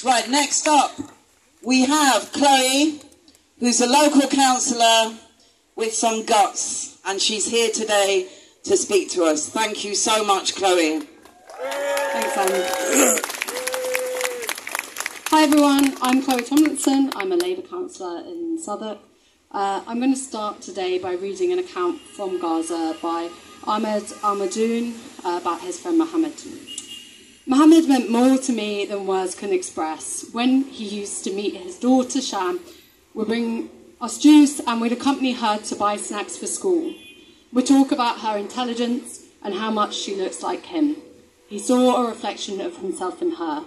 Right, next up, we have Chloe, who's a local councillor with some guts, and she's here today to speak to us. Thank you so much, Chloe. Thanks, Anne. Hi everyone, I'm Chloe Tomlinson. I'm a Labour councillor in Southwark. I'm going to start today by reading an account from Gaza by Ahmed Almadoun about his friend Mohammed. Mohammed meant more to me than words can express. When he used to meet his daughter Sham, we'd bring us juice and we'd accompany her to buy snacks for school. We'd talk about her intelligence and how much she looks like him. He saw a reflection of himself in her.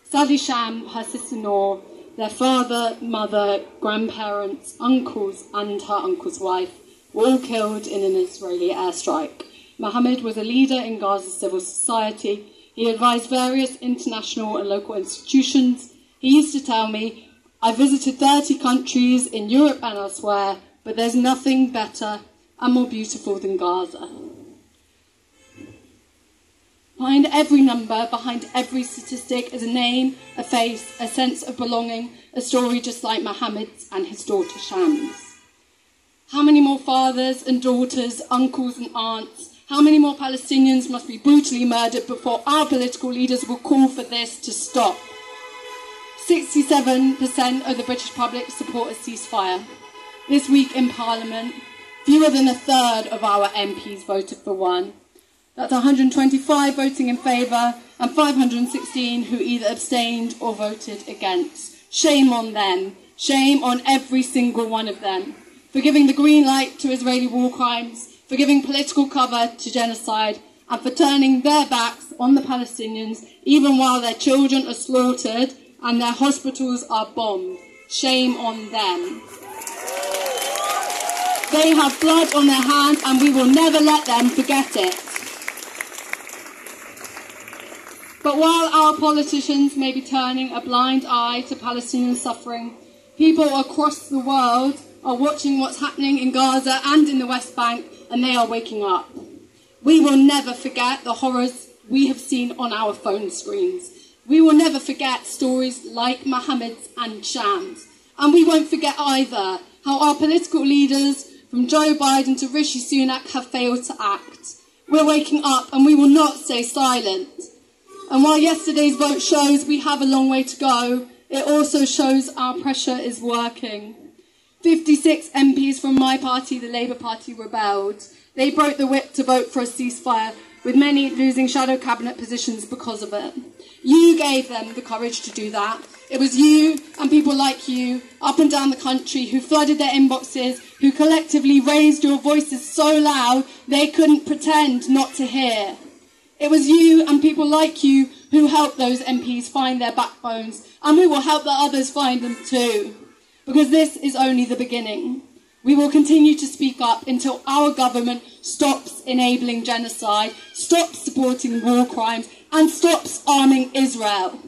Sadly, Sham, her sister-in-law, their father, mother, grandparents, uncles and her uncle's wife were all killed in an Israeli airstrike. Mohammed was a leader in Gaza's civil society. He advised various international and local institutions. He used to tell me, I visited 30 countries in Europe and elsewhere, but there's nothing better and more beautiful than Gaza. Behind every number, behind every statistic is a name, a face, a sense of belonging, a story just like Mohammed's and his daughter Sham's. How many more fathers and daughters, uncles and aunts, how many more Palestinians must be brutally murdered before our political leaders will call for this to stop? 67% of the British public support a ceasefire. This week in Parliament, fewer than a third of our MPs voted for one. That's 125 voting in favour and 516 who either abstained or voted against. Shame on them. Shame on every single one of them. For giving the green light to Israeli war crimes, for giving political cover to genocide, and for turning their backs on the Palestinians even while their children are slaughtered and their hospitals are bombed. Shame on them. They have blood on their hands and we will never let them forget it. But while our politicians may be turning a blind eye to Palestinian suffering, people across the world are watching what's happening in Gaza and in the West Bank, and they are waking up. We will never forget the horrors we have seen on our phone screens. We will never forget stories like Mohammed's and Sham's. And we won't forget either how our political leaders, from Joe Biden to Rishi Sunak, have failed to act. We're waking up and we will not stay silent. And while yesterday's vote shows we have a long way to go, it also shows our pressure is working. 56 MPs from my party, the Labour Party, rebelled. They broke the whip to vote for a ceasefire, with many losing shadow cabinet positions because of it. You gave them the courage to do that. It was you and people like you, up and down the country, who flooded their inboxes, who collectively raised your voices so loud they couldn't pretend not to hear. It was you and people like you who helped those MPs find their backbones, and we will help the others find them too. Because this is only the beginning. We will continue to speak up until our government stops enabling genocide, stops supporting war crimes, and stops arming Israel.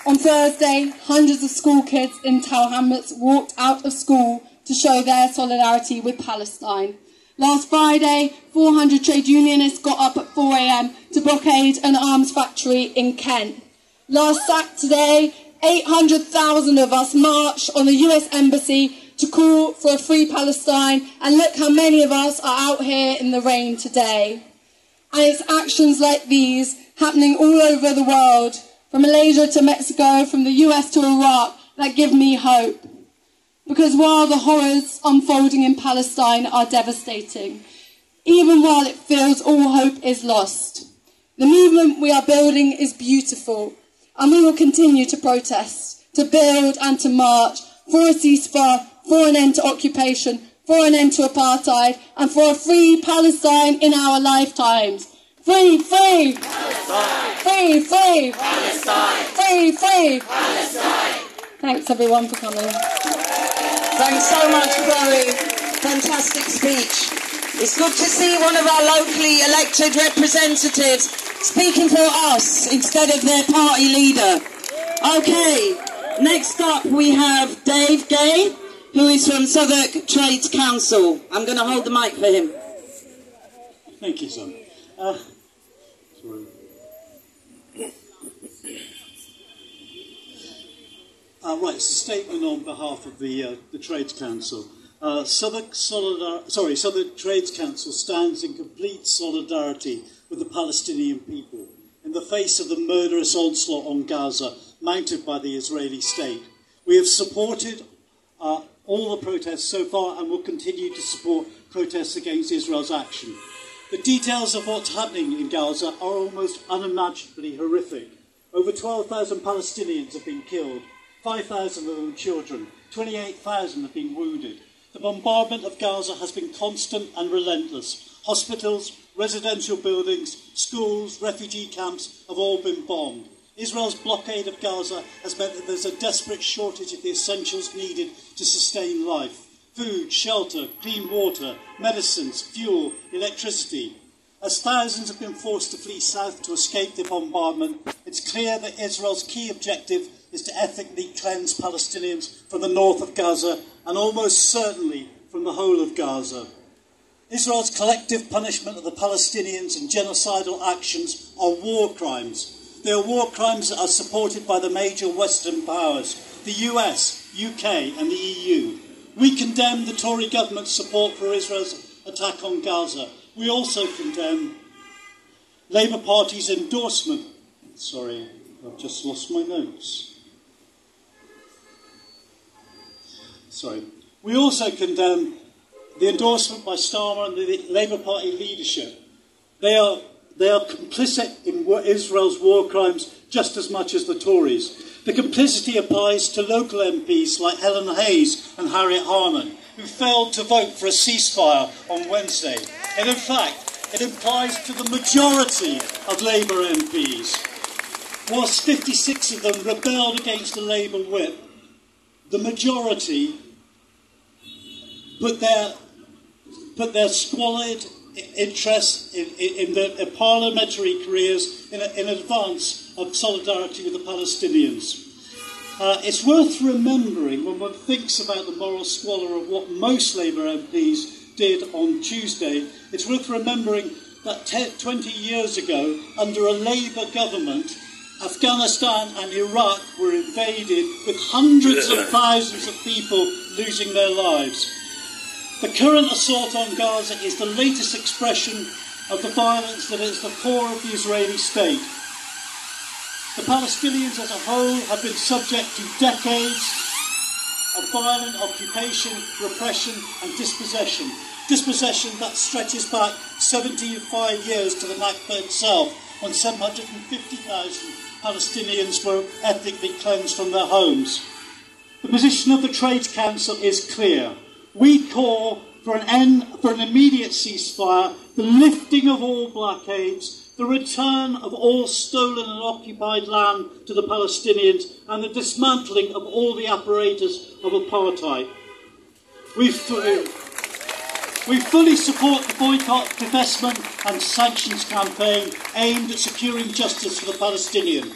On Thursday, hundreds of school kids in Tel Hamlets walked out of school to show their solidarity with Palestine. Last Friday, 400 trade unionists got up at 4 a.m. to blockade an arms factory in Kent. Last Saturday, 800,000 of us marched on the US Embassy to call for a free Palestine, and look how many of us are out here in the rain today. And it's actions like these happening all over the world, from Malaysia to Mexico, from the US to Iraq, that give me hope. Because while the horrors unfolding in Palestine are devastating, even while it feels all hope is lost, the movement we are building is beautiful, and we will continue to protest, to build and to march for a ceasefire, for an end to occupation, for an end to apartheid, and for a free Palestine in our lifetimes. Free, free! Palestine! Free, free! Palestine! Free, free! Palestine! Thanks everyone for coming. Thanks so much, Chloe. Fantastic speech. It's good to see one of our locally elected representatives speaking for us instead of their party leader. Okay, next up we have Dave Gay, who is from Southwark Trades Council. I'm going to hold the mic for him. Thank you, son. Sorry. Right, it's a statement on behalf of the Trades Council. Southwark Trades Council stands in complete solidarity with the Palestinian people in the face of the murderous onslaught on Gaza mounted by the Israeli state. We have supported all the protests so far and will continue to support protests against Israel's action. The details of what's happening in Gaza are almost unimaginably horrific. Over 12,000 Palestinians have been killed, 5,000 of them children, 28,000 have been wounded. The bombardment of Gaza has been constant and relentless. Hospitals, residential buildings, schools, refugee camps have all been bombed. Israel's blockade of Gaza has meant that there's a desperate shortage of the essentials needed to sustain life. Food, shelter, clean water, medicines, fuel, electricity. As thousands have been forced to flee south to escape the bombardment, it's clear that Israel's key objective is to ethnically cleanse Palestinians from the north of Gaza and almost certainly from the whole of Gaza. Israel's collective punishment of the Palestinians and genocidal actions are war crimes. They are war crimes that are supported by the major Western powers, the US, UK and the EU. We condemn the Tory government's support for Israel's attack on Gaza. We also condemn Labour Party's endorsement. Sorry, I've just lost my notes. Sorry. We also condemn the endorsement by Starmer and the Labour Party leadership. They are complicit in Israel's war crimes just as much as the Tories. The complicity applies to local MPs like Helen Hayes and Harriet Harman, who failed to vote for a ceasefire on Wednesday. And in fact, it applies to the majority of Labour MPs. Whilst 56 of them rebelled against the Labour whip, the majority put their squalid interest in their parliamentary careers in advance of solidarity with the Palestinians. It's worth remembering when one thinks about the moral squalor of what most Labour MPs did on Tuesday, it's worth remembering that 20 years ago, under a Labour government, Afghanistan and Iraq were invaded with hundreds of thousands of people losing their lives. The current assault on Gaza is the latest expression of the violence that is the core of the Israeli state. The Palestinians as a whole have been subject to decades of violent occupation, repression and dispossession. Dispossession that stretches back 75 years to the Nakba itself, when 750,000 Palestinians were ethnically cleansed from their homes. The position of the Trades Council is clear. We call for an immediate ceasefire, the lifting of all blockades, the return of all stolen and occupied land to the Palestinians, and the dismantling of all the apparatus of apartheid. We fully support the boycott, divestment and sanctions campaign aimed at securing justice for the Palestinians.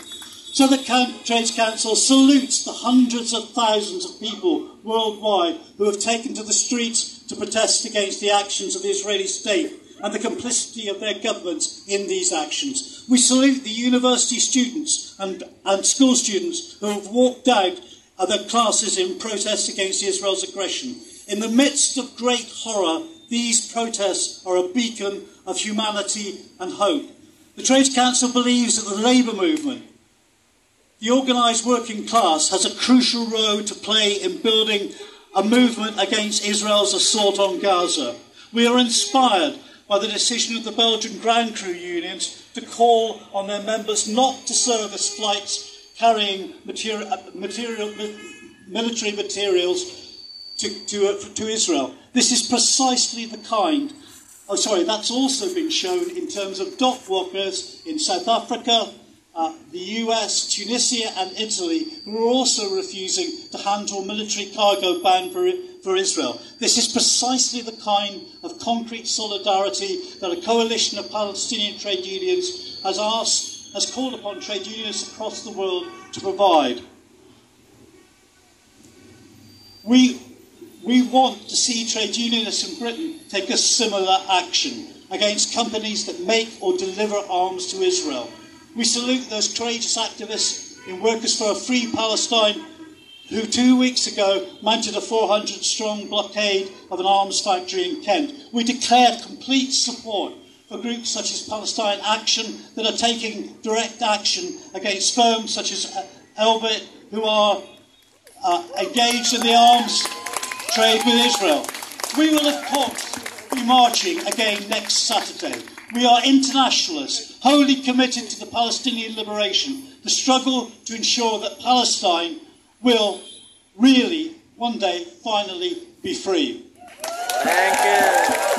So the Trades Council salutes the hundreds of thousands of people worldwide who have taken to the streets to protest against the actions of the Israeli state and the complicity of their governments in these actions. We salute the university students and school students who have walked out of their classes in protest against Israel's aggression. In the midst of great horror, these protests are a beacon of humanity and hope. The Trades Council believes that the labour movement, the organised working class, has a crucial role to play in building a movement against Israel's assault on Gaza. We are inspired by the decision of the Belgian ground crew unions to call on their members not to service flights carrying military materials to Israel. This is precisely the kind... that's also been shown in terms of dock workers in South Africa, the US, Tunisia and Italy, who are also refusing to handle military cargo bound for Israel. This is precisely the kind of concrete solidarity that a coalition of Palestinian trade unions has called upon trade unions across the world to provide. We want to see trade unionists in Britain take a similar action against companies that make or deliver arms to Israel. We salute those courageous activists in Workers for a Free Palestine who 2 weeks ago mounted a 400-strong blockade of an arms factory in Kent. We declare complete support for groups such as Palestine Action that are taking direct action against firms such as Elbit who are engaged in the arms trade with Israel. We will, of course, be marching again next Saturday. We are internationalists, wholly committed to the Palestinian liberation, the struggle to ensure that Palestine will really, one day, finally be free. Thank you.